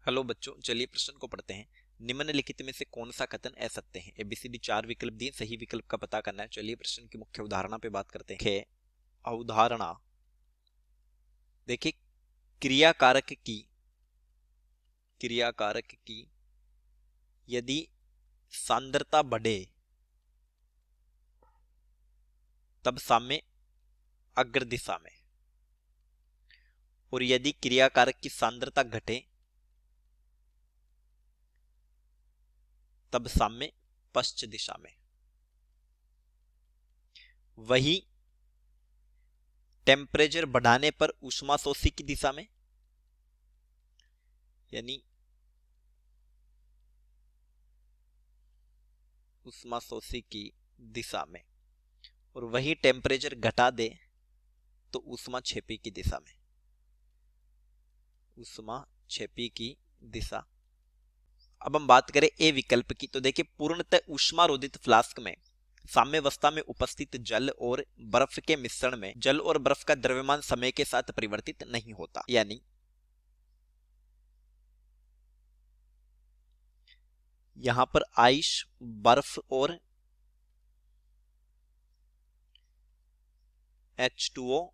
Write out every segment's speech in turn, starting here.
Hello बच्चों, चलिए प्रश्न को पढ़ते हैं। निम्नलिखित में से कौन सा कथन असत्य है? एबीसीडी 4 विकल्प दिए, सही विकल्प का पता करना है। चलिए प्रश्न की मुख्य उदाहरणा पे बात करते हैं। अवधारणा देखिए, क्रियाकारक की यदि सांद्रता बढ़े तब साम्य अग्र दिशा में, और यदि क्रियाकारक की सांद्रता घटे तब साम्य पश्च दिशा में। वही टेम्परेचर बढ़ाने पर ऊष्माशोषी की दिशा में, यानी ऊष्माशोषी की दिशा में, और वही टेम्परेचर घटा दे तो ऊष्माक्षेपी की दिशा में। ऊष्माक्षेपी की दिशा। अब हम बात करें ए विकल्प की, तो देखिए पूर्णतः ऊष्मारोधित फ्लास्क में साम्यावस्था में उपस्थित जल और बर्फ के मिश्रण में जल और बर्फ का द्रव्यमान समय के साथ परिवर्तित नहीं होता। यानी यहां पर आइस, बर्फ और H2O,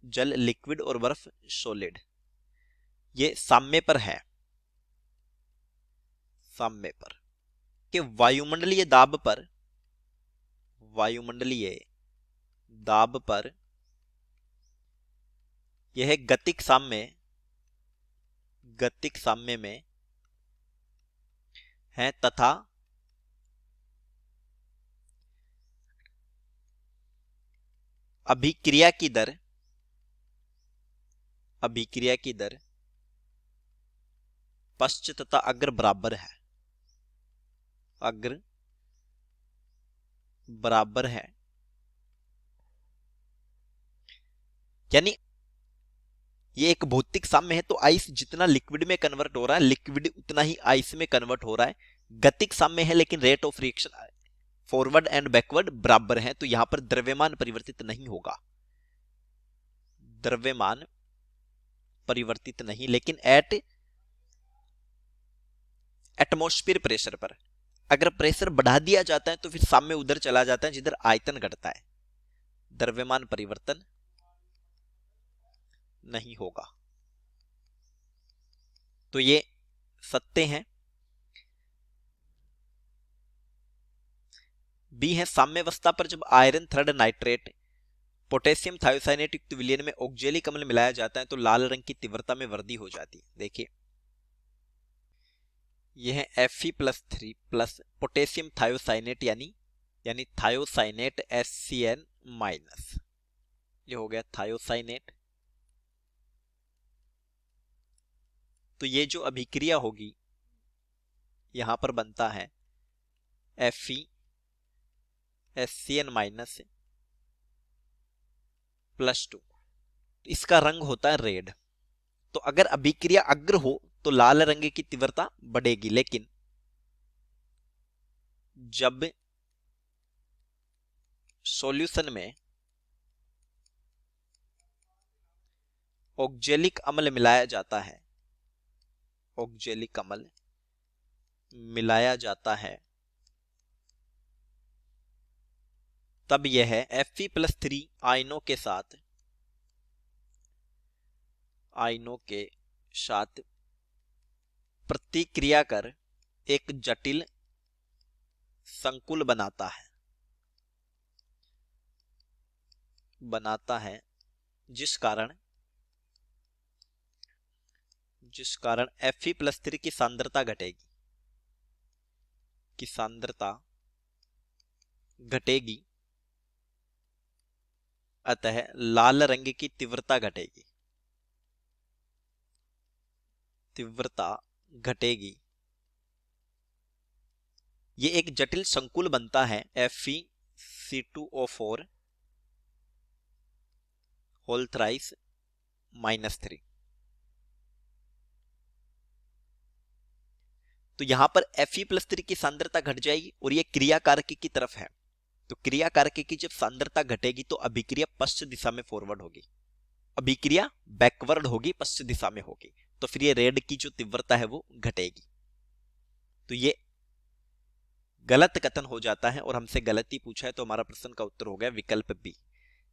जल लिक्विड और बर्फ सॉलिड, ये साम्य पर है। साम्य पर कि वायुमंडलीय दाब पर यह गतिक साम्य में है तथा अभिक्रिया की दर पश्च तथा अग्र बराबर है। यानी ये एक भौतिक साम्य है, तो आइस जितना लिक्विड में कन्वर्ट हो रहा है, लिक्विड उतना ही आइस में कन्वर्ट हो रहा है। गतिक साम्य है, लेकिन rate of reaction forward and backward बराबर है, तो यहां पर द्रव्यमान परिवर्तित नहीं होगा। द्रव्यमान परिवर्तित नहीं, लेकिन एटमॉस्फेयर प्रेशर पर अगर प्रेशर बढ़ा दिया जाता है तो फिर साम्य उधर चला जाता है जिधर आयतन घटता है, द्रव्यमान परिवर्तन नहीं होगा। तो ये सत्य है। बी है, साम्यावस्था पर जब iron third nitrate potassium thiocyanate युक्त विलयन में ऑक्जेलिक अम्ल मिलाया जाता है तो लाल रंग की तीव्रता में वृद्धि हो जाती है। देखिए यह है Fe+3 प्लस पोटेशियम थायोसाइनेट यानी थायोसाइनेट HCN माइनस, ये हो गया थायोसाइनेट। तो ये जो अभिक्रिया होगी यहां पर बनता है FeHCN माइनस +2, इसका रंग होता है रेड। तो अगर अभिक्रिया अग्र हो तो लाल रंग की तीव्रता बढ़ेगी, लेकिन जब सॉल्यूशन में ऑक्जेलिक अम्ल मिलाया जाता है तब यह Fe+3 आयनों के साथ प्रतिक्रिया कर एक जटिल संकुल बनाता है, जिस कारण Fe+3 की सांद्रता घटेगी, अतः लाल रंग की तीव्रता घटेगी। ये एक जटिल संकुल बनता है FeC2O4 होल थ्राइस -3। तो यहां पर Fe+3 की सांद्रता घट जाएगी और ये क्रियाकारक की तरफ है। तो क्रियाकारक की जब सांद्रता घटेगी तो अभिक्रिया पश्च दिशा में फॉरवर्ड होगी, अभिक्रिया बैकवर्ड होगी, पश्च दिशा में होगी। तो फिर ये रेड की जो तीव्रता है वो घटेगी। तो ये गलत कथन हो जाता है और हमसे गलत ही पूछा है, तो हमारा प्रश्न का उत्तर हो गया विकल्प बी।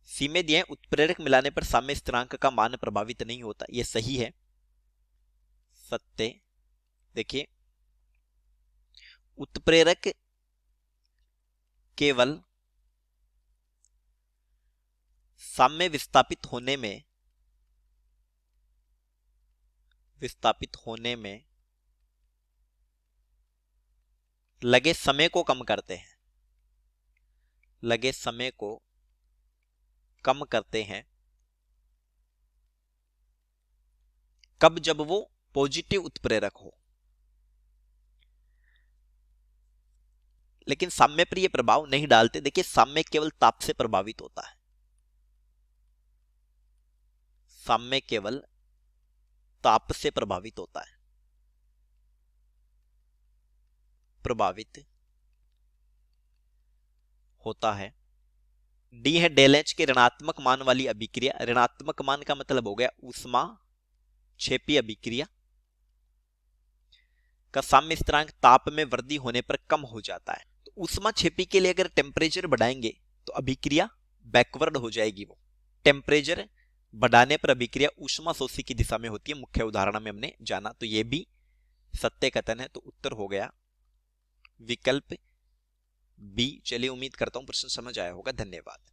सी में दिए उत्प्रेरक मिलाने पर साम्य स्थिरांक का मान प्रभावित नहीं होता, ये सही है, सत्य। देखिए उत्प्रेरक केवल साम्य विस्थापित होने में लगे समय को कम करते हैं, लगे समय को कम करते हैं। कब? जब वो पॉजिटिव उत्प्रेरक हो। लेकिन साम्य पर ये प्रभाव नहीं डालते। देखिए साम्य केवल ताप से प्रभावित होता है, साम्य केवल ताप से प्रभावित होता है, प्रभावित होता है। डी है डेल एच के ऋणात्मक मान वाली अभिक्रिया। ऋणात्मक मान का मतलब हो गया ऊष्मा क्षेपी अभिक्रिया का साम्य स्थिरांक ताप में वृद्धि होने पर कम हो जाता है। तो ऊष्मा क्षेपी के लिए अगर टेम्परेचर बढ़ाएंगे तो अभिक्रिया बैकवर्ड हो जाएगी। वो टेम्परेचर बढ़ाने पर अभिक्रिया ऊष्मा शोषी की दिशा में होती है, मुख्य उदाहरण में हमने जाना। तो ये भी सत्य कथन है, तो उत्तर हो गया विकल्प बी। चलिए उम्मीद करता हूं प्रश्न समझ आया होगा। धन्यवाद।